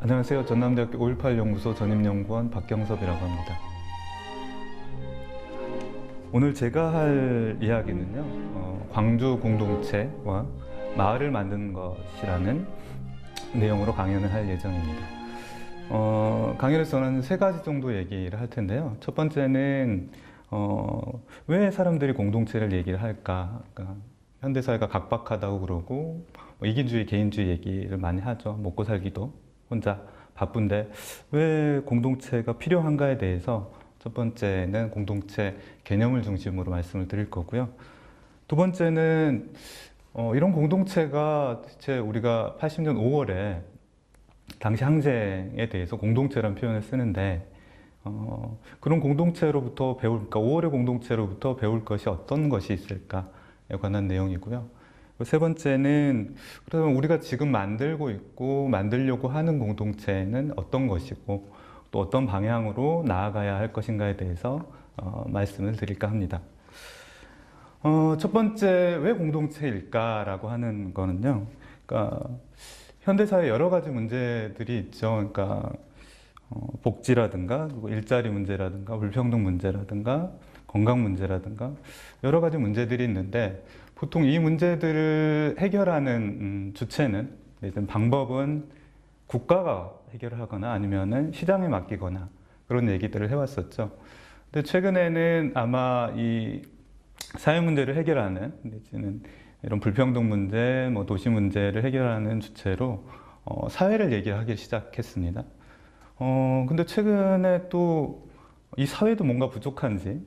안녕하세요. 전남대학교 5.18 연구소 전임연구원 박경섭이라고 합니다. 오늘 제가 할 이야기는요, 광주 공동체와 마을을 만드는 것이라는 내용으로 강연을 할 예정입니다. 강연에서는 세 가지 정도 얘기를 할 텐데요. 첫 번째는 왜 사람들이 공동체를 얘기를 할까? 그러니까 현대사회가 각박하다고 그러고 이기주의, 개인주의 얘기를 많이 하죠. 먹고 살기도 혼자 바쁜데 왜 공동체가 필요한가에 대해서 첫 번째는 공동체 개념을 중심으로 말씀을 드릴 거고요. 두 번째는 이런 공동체가 대체 우리가 80년 5월에 당시 항쟁에 대해서 공동체라는 표현을 쓰는데 그런 공동체로부터 그러니까 5월의 공동체로부터 배울 것이 어떤 것이 있을까에 관한 내용이고요. 세 번째는 그러면 우리가 지금 만들고 있고 만들려고 하는 공동체는 어떤 것이고 또 어떤 방향으로 나아가야 할 것인가에 대해서 말씀을 드릴까 합니다. 첫 번째, 왜 공동체일까라고 하는 거는요. 그러니까 현대사회 여러 가지 문제들이 있죠. 그러니까 복지라든가 일자리 문제라든가 불평등 문제라든가 건강 문제라든가 여러 가지 문제들이 있는데 보통 이 문제들을 해결하는 주체는 방법은 국가가 해결을 하거나 아니면은 시장에 맡기거나 그런 얘기들을 해왔었죠. 근데 최근에는 아마 이 사회 문제를 해결하는 내지는 이런 불평등 문제, 도시 문제를 해결하는 주체로 사회를 얘기하기 시작했습니다. 근데 최근에 또 이 사회도 뭔가 부족한지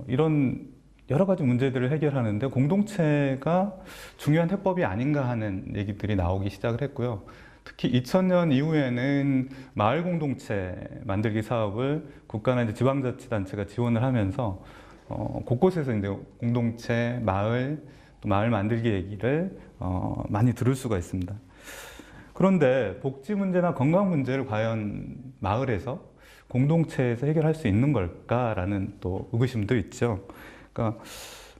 이런 여러 가지 문제들을 해결하는데 공동체가 중요한 해법이 아닌가 하는 얘기들이 나오기 시작을 했고요. 특히 2000년 이후에는 마을 공동체 만들기 사업을 국가나 이제 지방자치단체가 지원을 하면서 곳곳에서 이제 공동체, 마을, 또 마을 만들기 얘기를 많이 들을 수가 있습니다. 그런데 복지 문제나 건강 문제를 과연 마을에서 공동체에서 해결할 수 있는 걸까라는 또 의구심도 있죠. 그러니까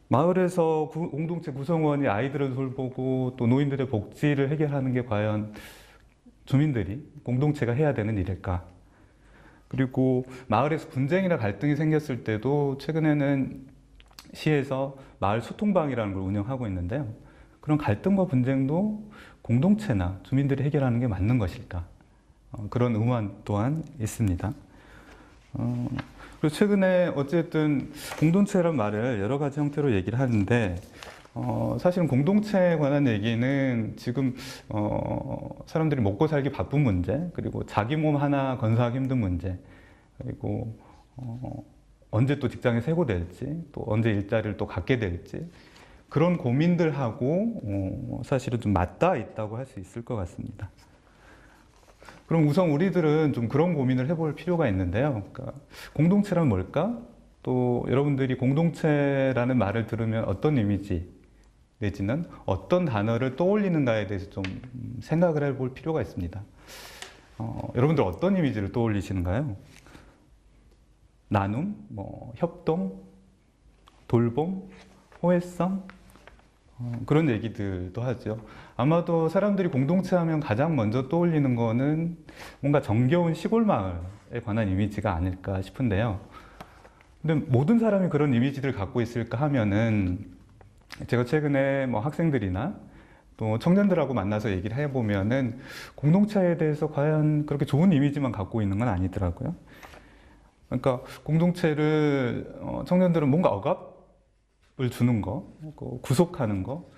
마을에서 공동체 구성원이 아이들을 돌보고 또 노인들의 복지를 해결하는 게 과연 주민들이 공동체가 해야 되는 일일까? 그리고 마을에서 분쟁이나 갈등이 생겼을 때도 최근에는 시에서 마을 소통방이라는 걸 운영하고 있는데요. 그런 갈등과 분쟁도 공동체나 주민들이 해결하는 게 맞는 것일까? 그런 의문 또한 있습니다. 그리고 최근에 어쨌든 공동체란 말을 여러 가지 형태로 얘기를 하는데 사실은 공동체에 관한 얘기는 지금 사람들이 먹고 살기 바쁜 문제, 그리고 자기 몸 하나 건사하기 힘든 문제, 그리고 언제 또 직장에 해고될지, 또 언제 일자리를 또 갖게 될지 그런 고민들하고 사실은 좀 맞닿아 있다고 할 수 있을 것 같습니다. 그럼 우선 우리들은 좀 그런 고민을 해볼 필요가 있는데요. 그러니까 공동체란 뭘까? 또 여러분들이 공동체라는 말을 들으면 어떤 이미지 내지는 어떤 단어를 떠올리는가에 대해서 좀 생각을 해볼 필요가 있습니다. 여러분들 어떤 이미지를 떠올리시는가요? 나눔, 협동, 돌봄, 호혜성 그런 얘기들도 하죠. 아마도 사람들이 공동체 하면 가장 먼저 떠올리는 거는 뭔가 정겨운 시골 마을에 관한 이미지가 아닐까 싶은데요. 근데 모든 사람이 그런 이미지를 갖고 있을까 하면은 제가 최근에 학생들이나 또 청년들하고 만나서 얘기를 해보면은 공동체에 대해서 과연 그렇게 좋은 이미지만 갖고 있는 건 아니더라고요. 그러니까 공동체를 청년들은 뭔가 억압을 주는 거, 구속하는 거,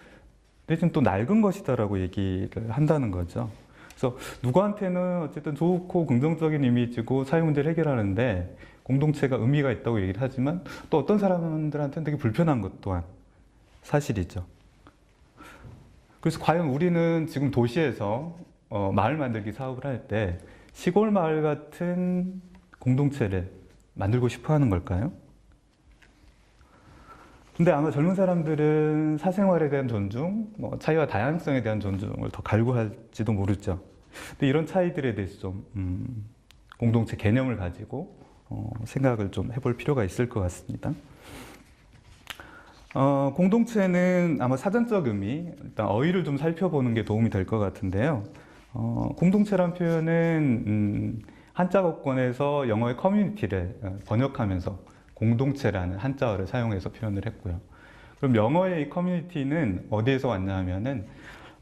대신 또 낡은 것이다라고 얘기를 한다는 거죠. 그래서 누구한테는 어쨌든 좋고 긍정적인 이미지고 사회 문제를 해결하는데 공동체가 의미가 있다고 얘기를 하지만 또 어떤 사람들한테는 되게 불편한 것 또한 사실이죠. 그래서 과연 우리는 지금 도시에서 마을 만들기 사업을 할 때 시골 마을 같은 공동체를 만들고 싶어 하는 걸까요? 근데 아마 젊은 사람들은 사생활에 대한 존중, 차이와 다양성에 대한 존중을 더 갈구할지도 모르죠. 근데 이런 차이들에 대해서 좀 공동체 개념을 가지고 생각을 좀 해볼 필요가 있을 것 같습니다. 공동체는 아마 사전적 의미, 일단 어휘를 좀 살펴보는 게 도움이 될 것 같은데요. 공동체란 표현은 한자어권에서 영어의 커뮤니티를 번역하면서 공동체라는 한자어를 사용해서 표현을 했고요. 그럼 영어의 이 커뮤니티는 어디에서 왔냐 하면은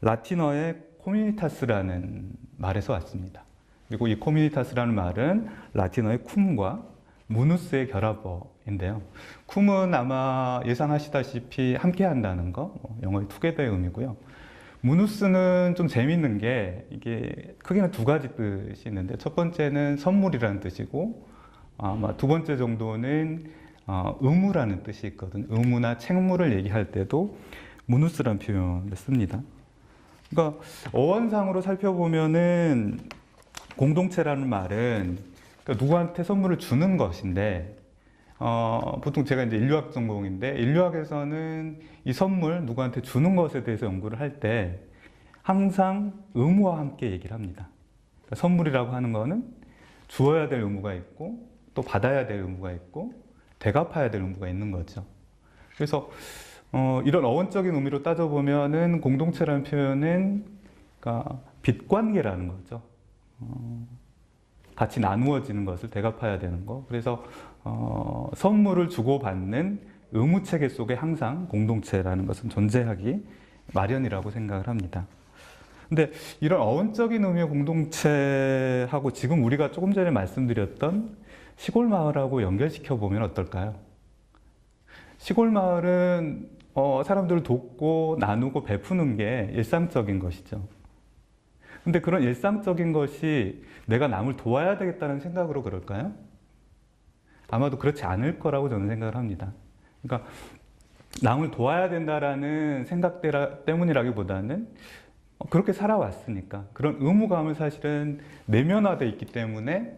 라틴어의 코뮤니타스라는 말에서 왔습니다. 그리고 이 코뮤니타스라는 말은 라틴어의 쿰과 무누스의 결합어인데요. 쿰은 아마 예상하시다시피 함께 한다는 거, 영어의 투게더의 의미고요. 무누스는 좀 재밌는 게 이게 크게는 두 가지 뜻이 있는데 첫 번째는 선물이라는 뜻이고 아마 두 번째 정도는 의무라는 뜻이 있거든요. 의무나 책무를 얘기할 때도 무누스라는 표현을 씁니다. 그러니까 어원상으로 살펴보면은 공동체라는 말은 그러니까 누구한테 선물을 주는 것인데 보통 제가 이제 인류학 전공인데 인류학에서는 이 선물 누구한테 주는 것에 대해서 연구를 할 때 항상 의무와 함께 얘기를 합니다. 그러니까 선물이라고 하는 거는 주어야 될 의무가 있고 또 받아야 될 의무가 있고 되갚아야 될 의무가 있는 거죠. 그래서 이런 어원적인 의미로 따져보면은 공동체라는 표현은 그러니까 빚관계라는 거죠. 같이 나누어지는 것을 되갚아야 되는 거. 그래서 선물을 주고받는 의무체계 속에 항상 공동체라는 것은 존재하기 마련이라고 생각을 합니다. 근데 이런 어원적인 의미의 공동체하고 지금 우리가 조금 전에 말씀드렸던 시골 마을하고 연결시켜 보면 어떨까요? 시골 마을은 사람들을 돕고 나누고 베푸는 게 일상적인 것이죠. 근데 그런 일상적인 것이 내가 남을 도와야 되겠다는 생각으로 그럴까요? 아마도 그렇지 않을 거라고 저는 생각을 합니다. 그러니까 남을 도와야 된다라는 생각 때문이라기보다는 그렇게 살아왔으니까 그런 의무감을 사실은 내면화되어 있기 때문에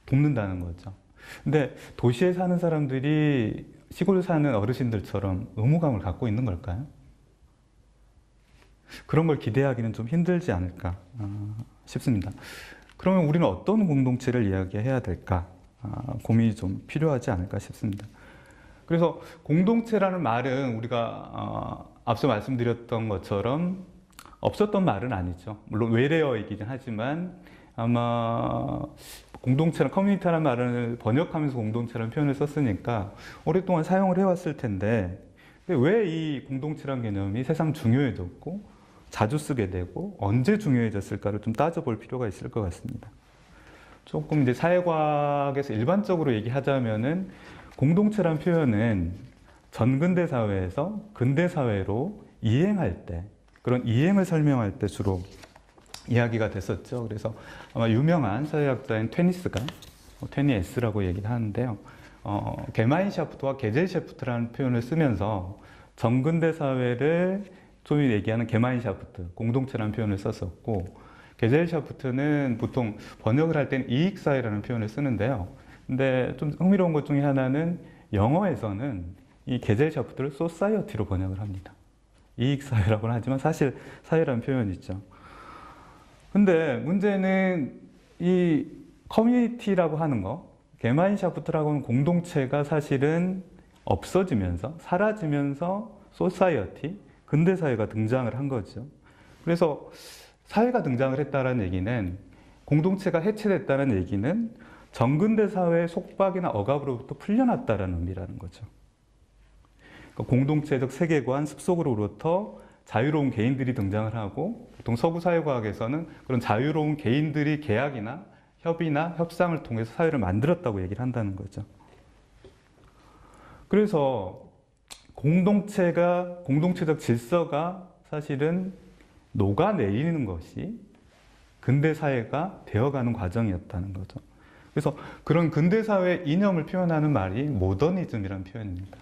돕는다는 거죠. 근데 도시에 사는 사람들이 시골 사는 어르신들처럼 의무감을 갖고 있는 걸까요? 그런 걸 기대하기는 좀 힘들지 않을까 싶습니다. 그러면 우리는 어떤 공동체를 이야기해야 될까? 고민이 좀 필요하지 않을까 싶습니다. 그래서 공동체라는 말은 우리가 앞서 말씀드렸던 것처럼 없었던 말은 아니죠. 물론 외래어이긴 하지만 아마 공동체나 커뮤니티라는 말을 번역하면서 공동체라는 표현을 썼으니까 오랫동안 사용을 해왔을 텐데 왜 이 공동체라는 개념이 새삼 중요해졌고 자주 쓰게 되고 언제 중요해졌을까를 좀 따져볼 필요가 있을 것 같습니다. 조금 이제 사회과학에서 일반적으로 얘기하자면은 공동체란 표현은 전근대 사회에서 근대 사회로 이행할 때 그런 이행을 설명할 때 주로 이야기가 됐었죠. 그래서 아마 유명한 사회학자인 테니스가 테니에스라고 얘기를 하는데요. 게마인샤프트와 게젤샤프트라는 표현을 쓰면서 전근대 사회를 소위 얘기하는 게마인샤프트, 공동체라는 표현을 썼었고 게젤샤프트는 보통 번역을 할 때는 이익사회라는 표현을 쓰는데요. 근데 좀 흥미로운 것 중에 하나는 영어에서는 이 게젤샤프트를 소사이어티로 번역을 합니다. 이익사회라고는 하지만 사실 사회라는 표현이 있죠. 근데 문제는 이 커뮤니티라고 하는 거, 게마인샤프트라고 하는 공동체가 사실은 없어지면서 사라지면서 소사이어티, 근대사회가 등장을 한 거죠. 그래서 사회가 등장을 했다는 얘기는 공동체가 해체됐다는 얘기는 전근대 사회의 속박이나 억압으로부터 풀려났다는 의미라는 거죠. 그러니까 공동체적 세계관 습속으로부터 자유로운 개인들이 등장을 하고 보통 서구 사회과학에서는 그런 자유로운 개인들이 계약이나 협의나 협상을 통해서 사회를 만들었다고 얘기를 한다는 거죠. 그래서 공동체적 질서가 사실은 녹아내리는 것이 근대 사회가 되어가는 과정이었다는 거죠. 그래서 그런 근대 사회 이념을 표현하는 말이 모더니즘이라는 표현입니다.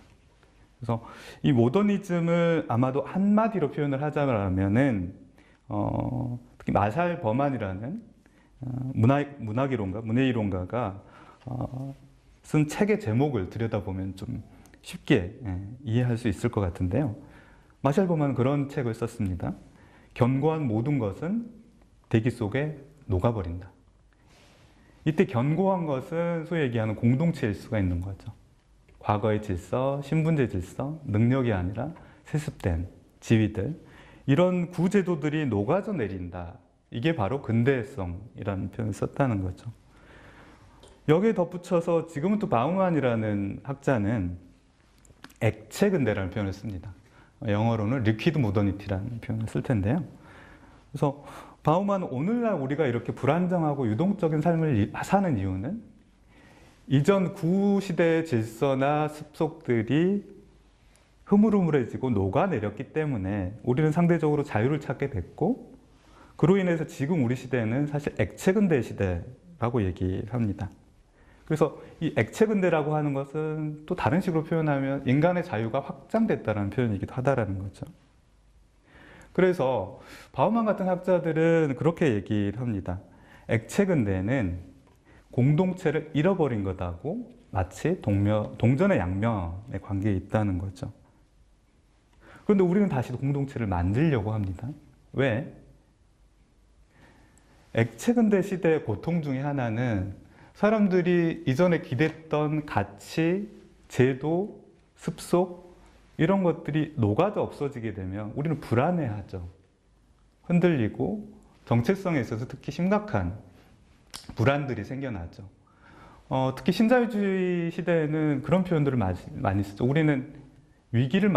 그래서 이 모더니즘을 아마도 한마디로 표현을 하자면은 특히 마샬 버만이라는 문해이론가가 쓴 책의 제목을 들여다보면 좀 쉽게 이해할 수 있을 것 같은데요. 마샬 버만은 그런 책을 썼습니다. 견고한 모든 것은 대기 속에 녹아버린다. 이때 견고한 것은 소위 얘기하는 공동체일 수가 있는 거죠. 과거의 질서, 신분제 질서, 능력이 아니라 세습된 지위들, 이런 구제도들이 녹아져 내린다. 이게 바로 근대성이라는 표현을 썼다는 거죠. 여기에 덧붙여서 지그문트 바우만이라는 학자는 액체 근대라는 표현을 씁니다. 영어로는 리퀴드 모더니티라는 표현을 쓸 텐데요. 그래서 바우만은 오늘날 우리가 이렇게 불안정하고 유동적인 삶을 사는 이유는 이전 구시대의 질서나 습속들이 흐물흐물해지고 녹아내렸기 때문에 우리는 상대적으로 자유를 찾게 됐고, 그로 인해서 지금 우리 시대는 사실 액체 근대 시대라고 얘기를 합니다. 그래서 이 액체 근대라고 하는 것은 또 다른 식으로 표현하면 인간의 자유가 확장됐다는 표현이기도 하다라는 거죠. 그래서 바우만 같은 학자들은 그렇게 얘기를 합니다. 액체 근대는 공동체를 잃어버린 것하고 마치 동전의 양면의 관계에 있다는 거죠. 그런데 우리는 다시 공동체를 만들려고 합니다. 왜? 액체 근대 시대의 고통 중에 하나는 사람들이 이전에 기댔던 가치, 제도, 습속 이런 것들이 녹아져 없어지게 되면 우리는 불안해하죠. 흔들리고 정체성에 있어서 특히 심각한 불안들이 생겨나죠. 특히 신자유주의 시대에는 그런 표현들을 많이 쓰죠. 우리는 위기를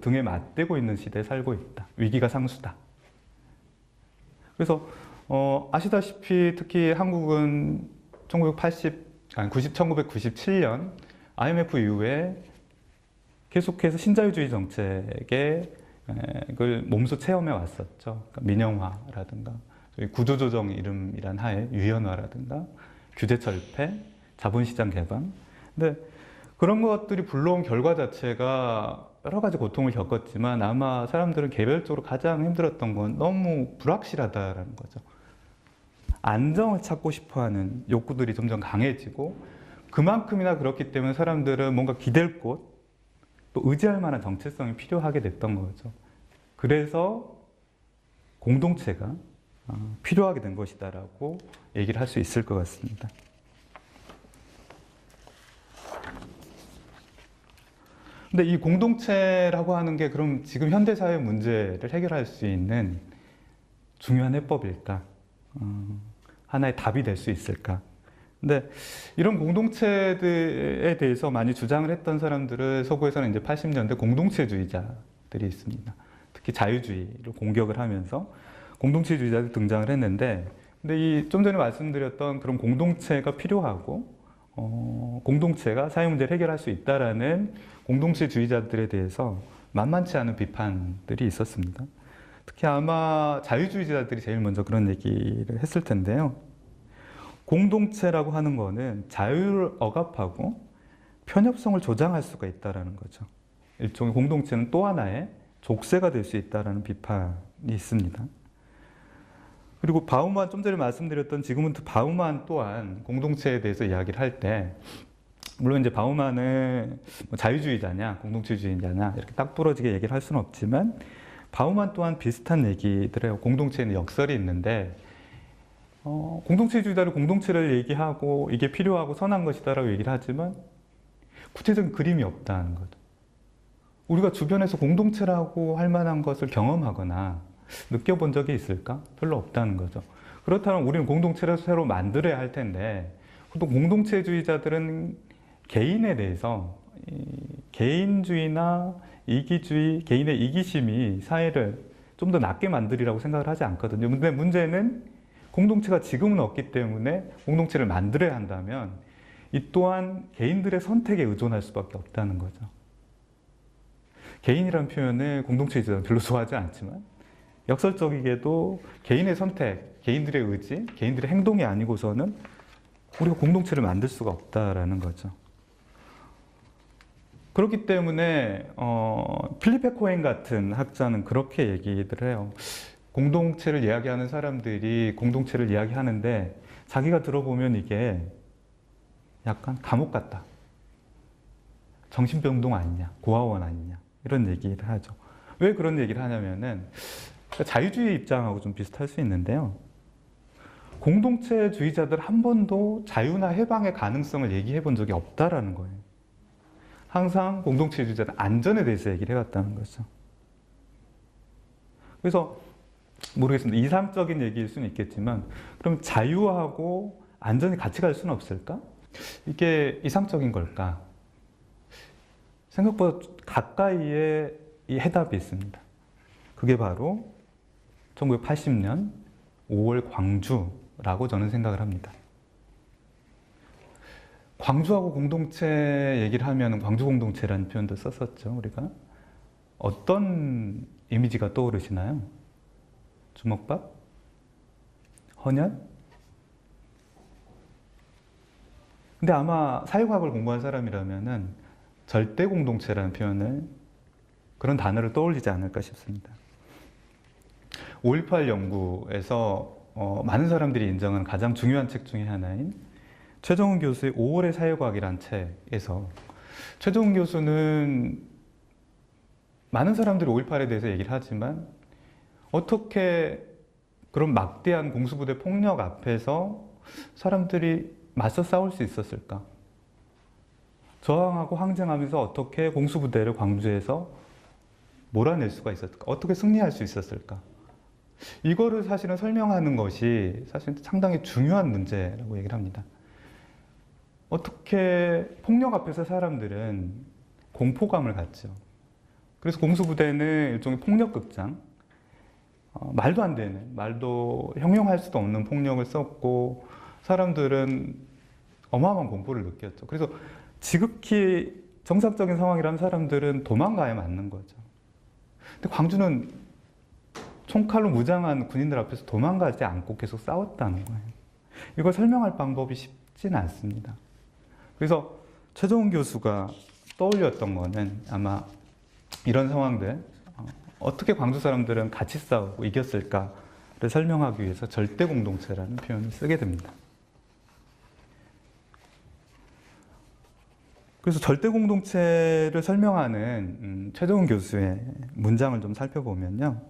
등에 맞대고 있는 시대에 살고 있다. 위기가 상수다. 그래서 아시다시피 특히 한국은 1997년 IMF 이후에 계속해서 신자유주의 정책을 몸소 체험해 왔었죠. 그러니까 민영화라든가 구조조정 이름이란 하에 유연화라든가 규제 철폐, 자본시장 개방. 근데 그런 것들이 불러온 결과 자체가 여러 가지 고통을 겪었지만 아마 사람들은 개별적으로 가장 힘들었던 건 너무 불확실하다라는 거죠. 안정을 찾고 싶어하는 욕구들이 점점 강해지고 그만큼이나 그렇기 때문에 사람들은 뭔가 기댈 곳, 또 의지할 만한 정체성이 필요하게 됐던 거죠. 그래서 공동체가 필요하게 된 것이다라고 얘기를 할 수 있을 것 같습니다. 근데 이 공동체라고 하는 게 그럼 지금 현대사회 문제를 해결할 수 있는 중요한 해법일까? 하나의 답이 될 수 있을까? 근데 이런 공동체들에 대해서 많이 주장을 했던 사람들을 서구에서는 이제 80년대 공동체주의자들이 있습니다. 특히 자유주의를 공격을 하면서 공동체주의자들이 등장을 했는데, 근데 이 좀 전에 말씀드렸던 그런 공동체가 필요하고 공동체가 사회 문제를 해결할 수 있다라는 공동체주의자들에 대해서 만만치 않은 비판들이 있었습니다. 특히 아마 자유주의자들이 제일 먼저 그런 얘기를 했을 텐데요. 공동체라고 하는 거는 자유를 억압하고 편협성을 조장할 수가 있다는 거죠. 일종의 공동체는 또 하나의 족쇄가 될 수 있다는 비판이 있습니다. 그리고 바우만, 좀 전에 말씀드렸던 지그문트 바우만 또한 공동체에 대해서 이야기를 할 때, 물론 이제 바우만은 자유주의자냐 공동체주의자냐 이렇게 딱 부러지게 얘기를 할 수는 없지만 바우만 또한 비슷한 얘기들을 해요. 공동체에는 역설이 있는데 공동체주의자를 공동체를 얘기하고 이게 필요하고 선한 것이다라고 얘기를 하지만 구체적인 그림이 없다는 거죠. 우리가 주변에서 공동체라고 할 만한 것을 경험하거나 느껴본 적이 있을까? 별로 없다는 거죠. 그렇다면 우리는 공동체를 새로 만들어야 할 텐데, 또 공동체주의자들은 개인에 대해서 개인주의나 이기주의, 개인의 이기심이 사회를 좀 더 낫게 만들이라고 생각을 하지 않거든요. 근데 문제는 공동체가 지금은 없기 때문에 공동체를 만들어야 한다면 이 또한 개인들의 선택에 의존할 수밖에 없다는 거죠. 개인이라는 표현을 공동체주의자는 별로 좋아하지 않지만 역설적이게도 개인의 선택, 개인들의 의지, 개인들의 행동이 아니고서는 우리가 공동체를 만들 수가 없다라는 거죠. 그렇기 때문에 필리페 코엔 같은 학자는 그렇게 얘기를 해요. 공동체를 이야기하는 사람들이 공동체를 이야기하는데 자기가 들어보면 이게 약간 감옥 같다. 정신병동 아니냐, 고아원 아니냐 이런 얘기를 하죠. 왜 그런 얘기를 하냐면은 자유주의 입장하고 좀 비슷할 수 있는데요. 공동체주의자들 한 번도 자유나 해방의 가능성을 얘기해 본 적이 없다라는 거예요. 항상 공동체주의자는 안전에 대해서 얘기를 해왔다는 거죠. 그래서 모르겠습니다. 이상적인 얘기일 수는 있겠지만 그럼 자유하고 안전이 같이 갈 수는 없을까? 이게 이상적인 걸까? 생각보다 가까이에 이 해답이 있습니다. 그게 바로 1980년 5월 광주라고 저는 생각을 합니다. 광주하고 공동체 얘기를 하면 광주 공동체라는 표현도 썼었죠, 우리가. 어떤 이미지가 떠오르시나요? 주먹밥? 헌혈? 근데 아마 사회과학을 공부한 사람이라면은 절대 공동체라는 표현을, 그런 단어를 떠올리지 않을까 싶습니다. 5.18 연구에서 많은 사람들이 인정하는 가장 중요한 책 중에 하나인 최정훈 교수의 5월의 사회과학이라는 책에서, 최정훈 교수는 많은 사람들이 5.18에 대해서 얘기를 하지만 어떻게 그런 막대한 공수부대 폭력 앞에서 사람들이 맞서 싸울 수 있었을까? 저항하고 항쟁하면서 어떻게 공수부대를 광주에서 몰아낼 수가 있었을까? 어떻게 승리할 수 있었을까? 이거를 사실은 설명하는 것이 사실 상당히 중요한 문제라고 얘기를 합니다. 어떻게 폭력 앞에서 사람들은 공포감을 갖죠. 그래서 공수부대는 일종의 폭력극장, 말도 안 되는, 말도 형용할 수도 없는 폭력을 썼고 사람들은 어마어마한 공포를 느꼈죠. 그래서 지극히 정상적인 상황이라면 사람들은 도망가야 맞는 거죠. 근데 광주는 총칼로 무장한 군인들 앞에서 도망가지 않고 계속 싸웠다는 거예요. 이걸 설명할 방법이 쉽지는 않습니다. 그래서 최정훈 교수가 떠올렸던 거는 아마 이런 상황들, 어떻게 광주 사람들은 같이 싸우고 이겼을까를 설명하기 위해서 절대 공동체라는 표현을 쓰게 됩니다. 그래서 절대 공동체를 설명하는 최정훈 교수의 문장을 좀 살펴보면요.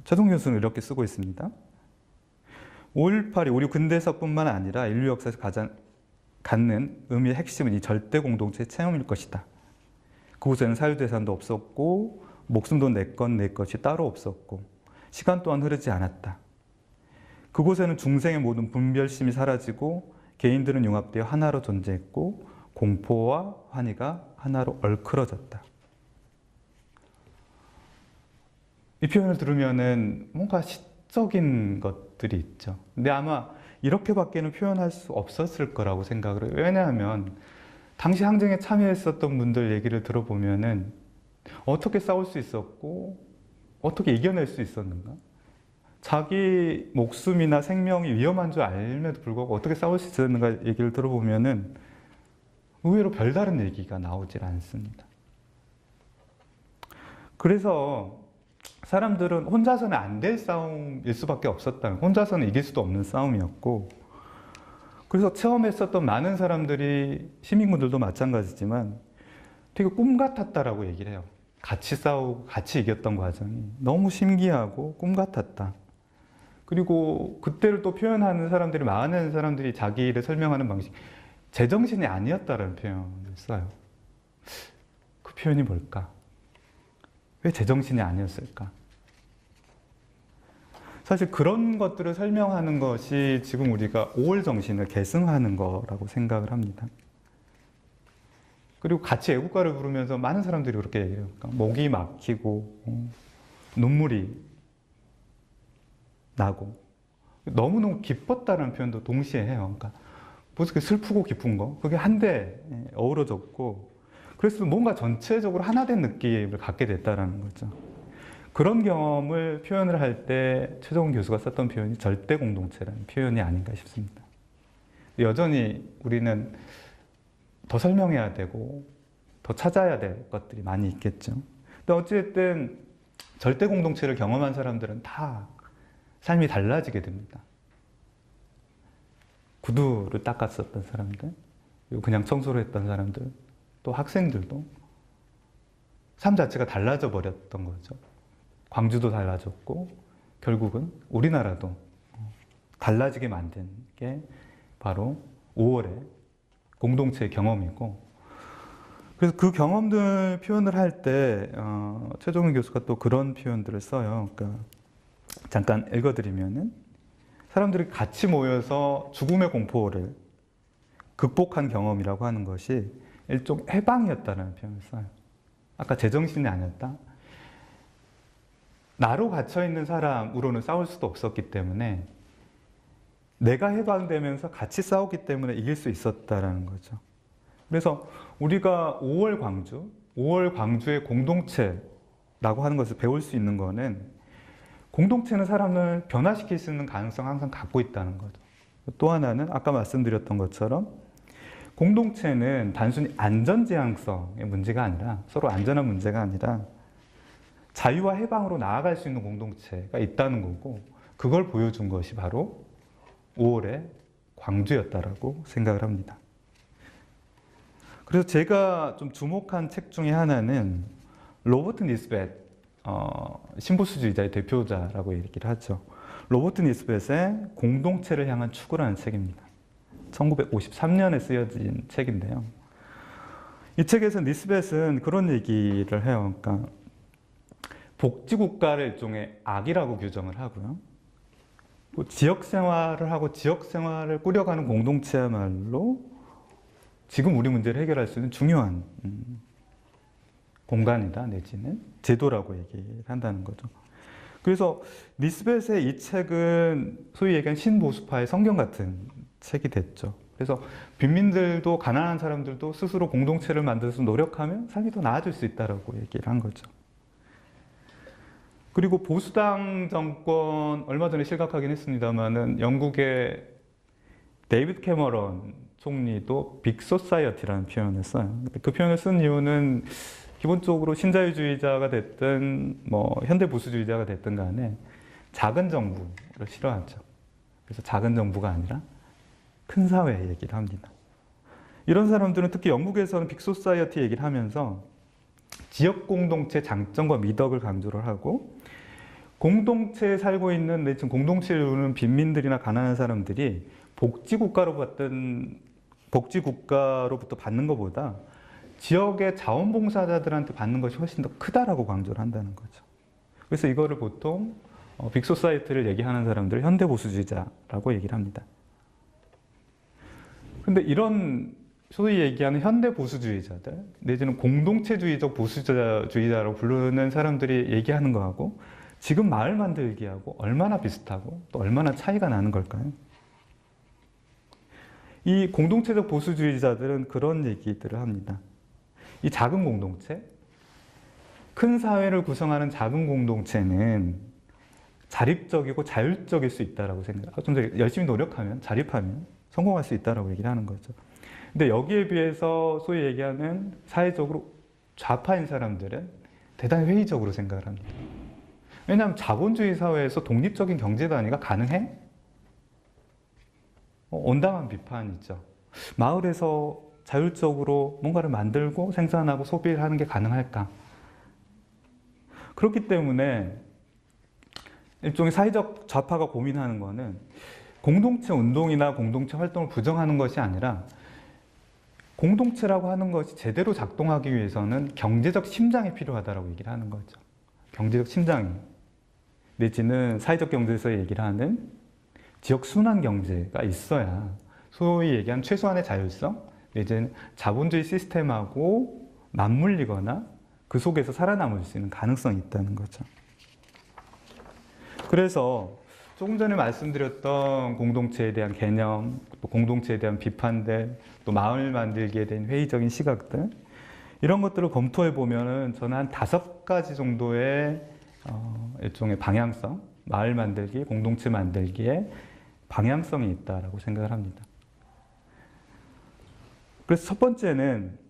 최정훈 교수는 이렇게 쓰고 있습니다. 5.18이 우리 근대사뿐만 아니라 인류 역사에서 가장 갖는 의미의 핵심은 이 절대 공동체의 체험일 것이다. 그곳에는 사유재산도 없었고 목숨도 내 것 내 것이 따로 없었고 시간 또한 흐르지 않았다. 그곳에는 중생의 모든 분별심이 사라지고 개인들은 융합되어 하나로 존재했고 공포와 환희가 하나로 얽혀졌다. 이 표현을 들으면은 뭔가 시적인 것들이 있죠. 근데 아마 이렇게밖에는 표현할 수 없었을 거라고 생각을 해요. 왜냐하면 당시 항쟁에 참여했었던 분들 얘기를 들어보면은 어떻게 싸울 수 있었고 어떻게 이겨낼 수 있었는가? 자기 목숨이나 생명이 위험한 줄 알면도 불구하고 어떻게 싸울 수 있었는가 얘기를 들어보면은 의외로 별다른 얘기가 나오질 않습니다. 그래서 사람들은 혼자서는 안 될 싸움일 수밖에 없었다. 혼자서는 이길 수도 없는 싸움이었고, 그래서 체험했었던 많은 사람들이, 시민분들도 마찬가지지만 되게 꿈 같았다라고 얘기를 해요. 같이 싸우고 같이 이겼던 과정이 너무 신기하고 꿈 같았다. 그리고 그때를 또 표현하는 사람들이, 많은 사람들이 자기를 설명하는 방식, 제정신이 아니었다라는 표현을 써요. 그 표현이 뭘까? 왜 제정신이 아니었을까? 사실 그런 것들을 설명하는 것이 지금 우리가 5월 정신을 계승하는 거라고 생각을 합니다. 그리고 같이 애국가를 부르면서 많은 사람들이 그렇게 얘기해요. 그러니까 목이 막히고 눈물이 나고 너무너무 기뻤다는 표현도 동시에 해요. 그러니까 무슨 슬프고 기쁜 거, 그게 한데 어우러졌고, 그래서 뭔가 전체적으로 하나 된 느낌을 갖게 됐다는 거죠. 그런 경험을 표현을 할 때 최정훈 교수가 썼던 표현이 절대 공동체라는 표현이 아닌가 싶습니다. 여전히 우리는 더 설명해야 되고 더 찾아야 될 것들이 많이 있겠죠. 근데 어찌됐든 절대 공동체를 경험한 사람들은 다 삶이 달라지게 됩니다. 구두를 닦았었던 사람들, 그리고 그냥 청소를 했던 사람들, 또 학생들도 삶 자체가 달라져 버렸던 거죠. 광주도 달라졌고 결국은 우리나라도 달라지게 만든 게 바로 5월의 공동체의 경험이고, 그래서 그 경험들 표현을 할 때 최정훈 교수가 또 그런 표현들을 써요. 그러니까 잠깐 읽어드리면은 사람들이 같이 모여서 죽음의 공포를 극복한 경험이라고 하는 것이 일종 해방이었다는 표현을 써요. 아까 제정신이 아니었다. 나로 갇혀있는 사람으로는 싸울 수도 없었기 때문에 내가 해방되면서 같이 싸웠기 때문에 이길 수 있었다는 거죠. 그래서 우리가 5월 광주의 공동체라고 하는 것을 배울 수 있는 거는 공동체는 사람을 변화시킬 수 있는 가능성을 항상 갖고 있다는 거죠. 또 하나는 아까 말씀드렸던 것처럼 공동체는 단순히 안전지향성의 문제가 아니라 서로 안전한 문제가 아니라 자유와 해방으로 나아갈 수 있는 공동체가 있다는 거고 그걸 보여준 것이 바로 5월의 광주였다라고 생각을 합니다. 그래서 제가 좀 주목한 책 중에 하나는 로버트 니스벳 신보수주의자의 대표자라고 얘기를 하죠. 로버트 니스벳의 공동체를 향한 추구라는 책입니다. 1953년에 쓰여진 책인데요. 이 책에서 니스벳은 그런 얘기를 해요. 그러니까 복지국가를 일종의 악이라고 규정을 하고요. 지역생활을 하고 지역생활을 꾸려가는 공동체야말로 지금 우리 문제를 해결할 수 있는 중요한 공간이다 내지는 제도라고 얘기를 한다는 거죠. 그래서 니스벳의 이 책은 소위 얘기한 신보수파의 성경 같은 책이 됐죠. 그래서 빈민들도 가난한 사람들도 스스로 공동체를 만들어서 노력하면 삶이 더 나아질 수 있다라고 얘기를 한 거죠. 그리고 보수당 정권 얼마 전에 실각하긴 했습니다만은 영국의 데이비드 캐머런 총리도 빅소사이어티라는 표현을 써요. 그 표현을 쓴 이유는 기본적으로 신자유주의자가 됐든 뭐 현대 보수주의자가 됐든 간에 작은 정부를 싫어하죠. 그래서 작은 정부가 아니라 큰 사회 얘기를 합니다. 이런 사람들은 특히 영국에서는 빅소사이어티 얘기를 하면서 지역 공동체 장점과 미덕을 강조를 하고 공동체에 살고 있는 내지는 공동체를 이루는 빈민들이나 가난한 사람들이 복지국가로부터 받는 것보다 지역의 자원봉사자들한테 받는 것이 훨씬 더 크다라고 강조를 한다는 거죠. 그래서 이거를 보통 빅소사이어티를 얘기하는 사람들을 현대보수주의자라고 얘기를 합니다. 근데 이런 소위 얘기하는 현대보수주의자들 내지는 공동체주의적 보수주의자라고 부르는 사람들이 얘기하는 거하고 지금 마을 만들기하고 얼마나 비슷하고 또 얼마나 차이가 나는 걸까요? 이 공동체적 보수주의자들은 그런 얘기들을 합니다. 이 작은 공동체, 큰 사회를 구성하는 작은 공동체는 자립적이고 자율적일 수 있다라고 생각해요. 좀 더 열심히 노력하면, 자립하면 성공할 수 있다라고 얘기를 하는 거죠. 근데 여기에 비해서 소위 얘기하는 사회적으로 좌파인 사람들은 대단히 회의적으로 생각을 합니다. 왜냐하면 자본주의 사회에서 독립적인 경제 단위가 가능해? 온당한 비판이죠. 마을에서 자율적으로 뭔가를 만들고 생산하고 소비를 하는 게 가능할까? 그렇기 때문에 일종의 사회적 좌파가 고민하는 거는 공동체 운동이나 공동체 활동을 부정하는 것이 아니라 공동체라고 하는 것이 제대로 작동하기 위해서는 경제적 심장이 필요하다고 얘기를 하는 거죠. 경제적 심장이 내지는 사회적 경제에서 얘기를 하는 지역 순환 경제가 있어야 소위 얘기한 최소한의 자율성 내지는 자본주의 시스템하고 맞물리거나 그 속에서 살아남을 수 있는 가능성이 있다는 거죠. 그래서 조금 전에 말씀드렸던 공동체에 대한 개념, 또 공동체에 대한 비판들, 또 마을 만들기에 대한 회의적인 시각들 이런 것들을 검토해 보면은 저는 한 5가지 정도의 일종의 방향성, 마을 만들기, 공동체 만들기에 방향성이 있다라고 생각을 합니다. 그래서 첫 번째는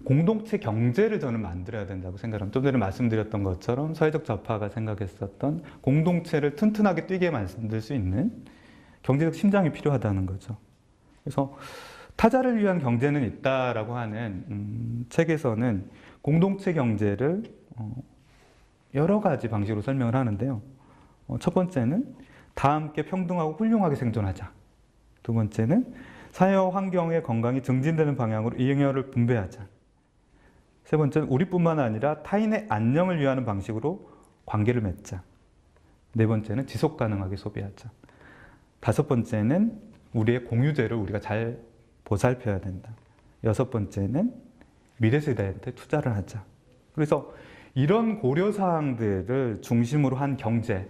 공동체 경제를 저는 만들어야 된다고 생각합니다. 좀 전에 말씀드렸던 것처럼 사회적 좌파가 생각했었던 공동체를 튼튼하게 뛰게 만들 수 있는 경제적 심장이 필요하다는 거죠. 그래서 타자를 위한 경제는 있다라고 하는 책에서는 공동체 경제를 여러 가지 방식으로 설명을 하는데요. 첫 번째는 다 함께 평등하고 훌륭하게 생존하자. 두 번째는 사회와 환경의 건강이 증진되는 방향으로 잉여를 분배하자. 세 번째는 우리뿐만 아니라 타인의 안녕을 위하는 방식으로 관계를 맺자. 네 번째는 지속 가능하게 소비하자. 다섯 번째는 우리의 공유재를 우리가 잘 보살펴야 된다. 여섯 번째는 미래 세대한테 투자를 하자. 그래서 이런 고려사항들을 중심으로 한 경제,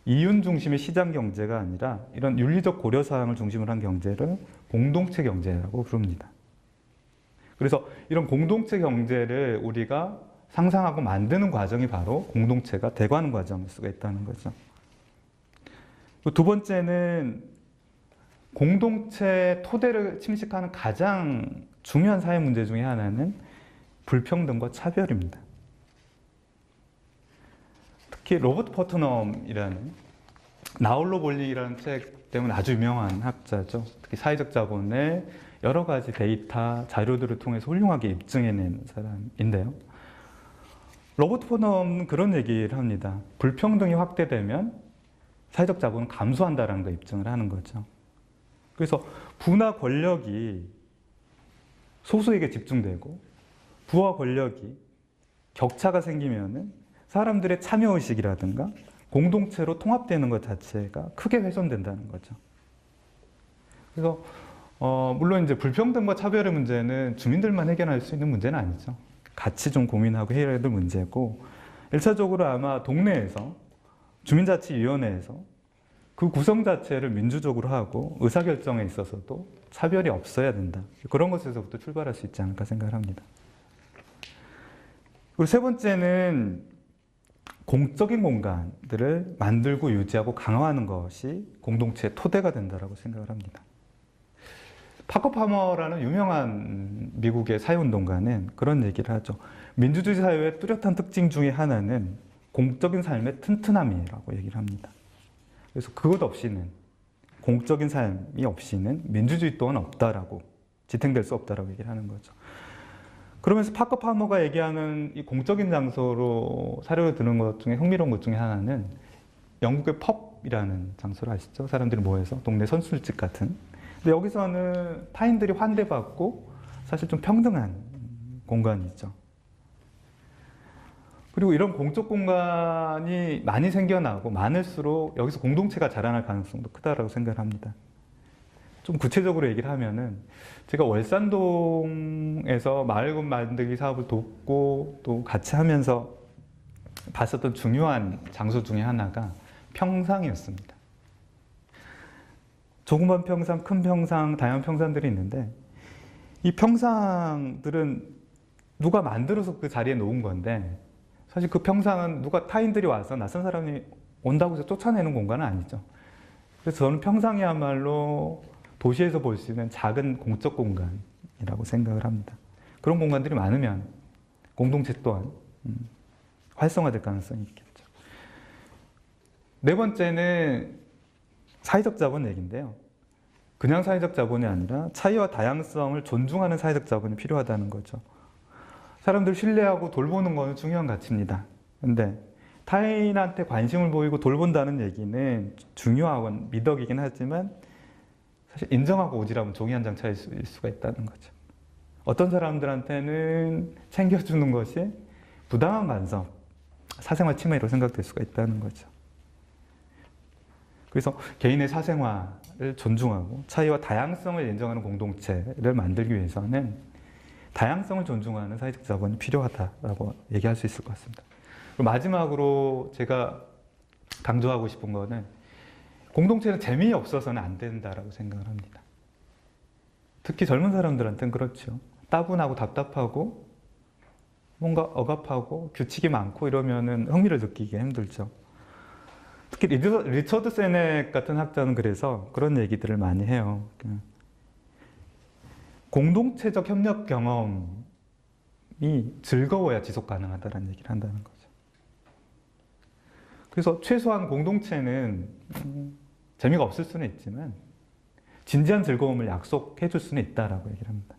이윤 중심의 시장 경제가 아니라 이런 윤리적 고려사항을 중심으로 한 경제를 공동체 경제라고 부릅니다. 그래서 이런 공동체 경제를 우리가 상상하고 만드는 과정이 바로 공동체가 돼가는 과정일 수가 있다는 거죠. 두 번째는 공동체 토대를 침식하는 가장 중요한 사회 문제 중에 하나는 불평등과 차별입니다. 특히 로버트 퍼트넘이라는 나홀로 볼링이라는 책 때문에 아주 유명한 학자죠. 특히 사회적 자본의 여러 가지 데이터, 자료들을 통해서 훌륭하게 입증해낸 사람인데요. 로버트 퍼트넘은 그런 얘기를 합니다. 불평등이 확대되면 사회적 자본은 감소한다는 걸 입증을 하는 거죠. 그래서 부나 권력이 소수에게 집중되고 부와 권력이 격차가 생기면은 사람들의 참여의식이라든가 공동체로 통합되는 것 자체가 크게 훼손된다는 거죠. 그래서 물론 이제 불평등과 차별의 문제는 주민들만 해결할 수 있는 문제는 아니죠. 같이 좀 고민하고 해결해야 될 문제고 1차적으로 아마 동네에서 주민자치위원회에서 그 구성 자체를 민주적으로 하고 의사결정에 있어서도 차별이 없어야 된다. 그런 것에서부터 출발할 수 있지 않을까 생각을 합니다. 그리고 세 번째는 공적인 공간들을 만들고 유지하고 강화하는 것이 공동체의 토대가 된다고 생각을 합니다. 파커 파머라는 유명한 미국의 사회운동가는 그런 얘기를 하죠. 민주주의 사회의 뚜렷한 특징 중에 하나는 공적인 삶의 튼튼함이라고 얘기를 합니다. 그래서 그것 없이는, 공적인 삶이 없이는 민주주의 또한 없다라고, 지탱될 수 없다라고 얘기를 하는 거죠. 그러면서 파커 파머가 얘기하는 이 공적인 장소로 사료를 드는 것 중에 흥미로운 것 중에 하나는 영국의 펍이라는 장소를 아시죠? 사람들이 모여서 동네 선술집 같은. 근데 여기서는 타인들이 환대받고 사실 좀 평등한 공간이죠. 그리고 이런 공적 공간이 많이 생겨나고 많을수록 여기서 공동체가 자라날 가능성도 크다라고 생각을 합니다. 좀 구체적으로 얘기를 하면은 제가 월산동에서 마을금 만들기 사업을 돕고 또 같이 하면서 봤었던 중요한 장소 중에 하나가 평상이었습니다. 조그만 평상, 큰 평상, 다양한 평상들이 있는데 이 평상들은 누가 만들어서 그 자리에 놓은 건데 사실 그 평상은 누가 타인들이 와서 낯선 사람이 온다고 해서 쫓아내는 공간은 아니죠. 그래서 저는 평상이야말로 도시에서 볼 수 있는 작은 공적 공간이라고 생각을 합니다. 그런 공간들이 많으면 공동체 또한 활성화될 가능성이 있겠죠. 네 번째는 사회적 자본 얘기인데요. 그냥 사회적 자본이 아니라 차이와 다양성을 존중하는 사회적 자본이 필요하다는 거죠. 사람들 신뢰하고 돌보는 것은 중요한 가치입니다. 근데 타인한테 관심을 보이고 돌본다는 얘기는 중요하고 미덕이긴 하지만 사실 인정하고 오지랖은 종이 한 장 차이일 수가 있다는 거죠. 어떤 사람들한테는 챙겨주는 것이 부당한 간섭, 사생활 침해로 생각될 수가 있다는 거죠. 그래서 개인의 사생활을 존중하고 차이와 다양성을 인정하는 공동체를 만들기 위해서는 다양성을 존중하는 사회적 자본이 필요하다라고 얘기할 수 있을 것 같습니다. 그리고 마지막으로 제가 강조하고 싶은 거는 공동체는 재미없어서는 안 된다라고 생각을 합니다. 특히 젊은 사람들한테는 그렇죠. 따분하고 답답하고 뭔가 억압하고 규칙이 많고 이러면은 흥미를 느끼기 힘들죠. 특히 리처드 세넥 같은 학자는 그래서 그런 얘기들을 많이 해요. 공동체적 협력 경험이 즐거워야 지속 가능하다는 얘기를 한다는 거죠. 그래서 최소한 공동체는 재미가 없을 수는 있지만 진지한 즐거움을 약속해 줄 수는 있다라고 얘기를 합니다.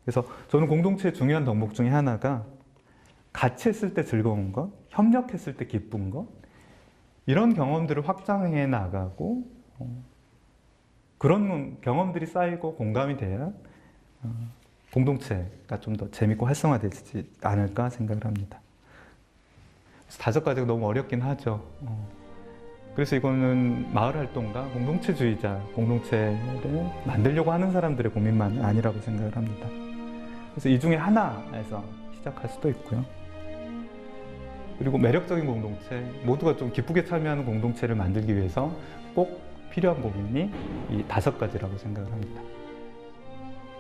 그래서 저는 공동체의 중요한 덕목 중에 하나가 같이 했을 때 즐거운 것, 협력했을 때 기쁜 것, 이런 경험들을 확장해 나가고 그런 경험들이 쌓이고 공감이 돼야 공동체가 좀 더 재밌고 활성화되지 않을까 생각을 합니다. 그래서 5가지가 너무 어렵긴 하죠. 그래서 이거는 마을 활동가, 공동체주의자, 공동체를 만들려고 하는 사람들의 고민만은 아니라고 생각을 합니다. 그래서 이 중에 하나에서 시작할 수도 있고요. 그리고 매력적인 공동체, 모두가 좀 기쁘게 참여하는 공동체를 만들기 위해서 꼭 필요한 고민이 이 5가지라고 생각을 합니다.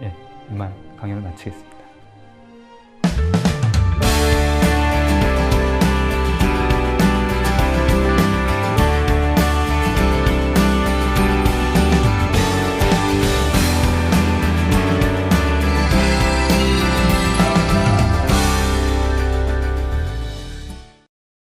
예, 이만 강연을 마치겠습니다.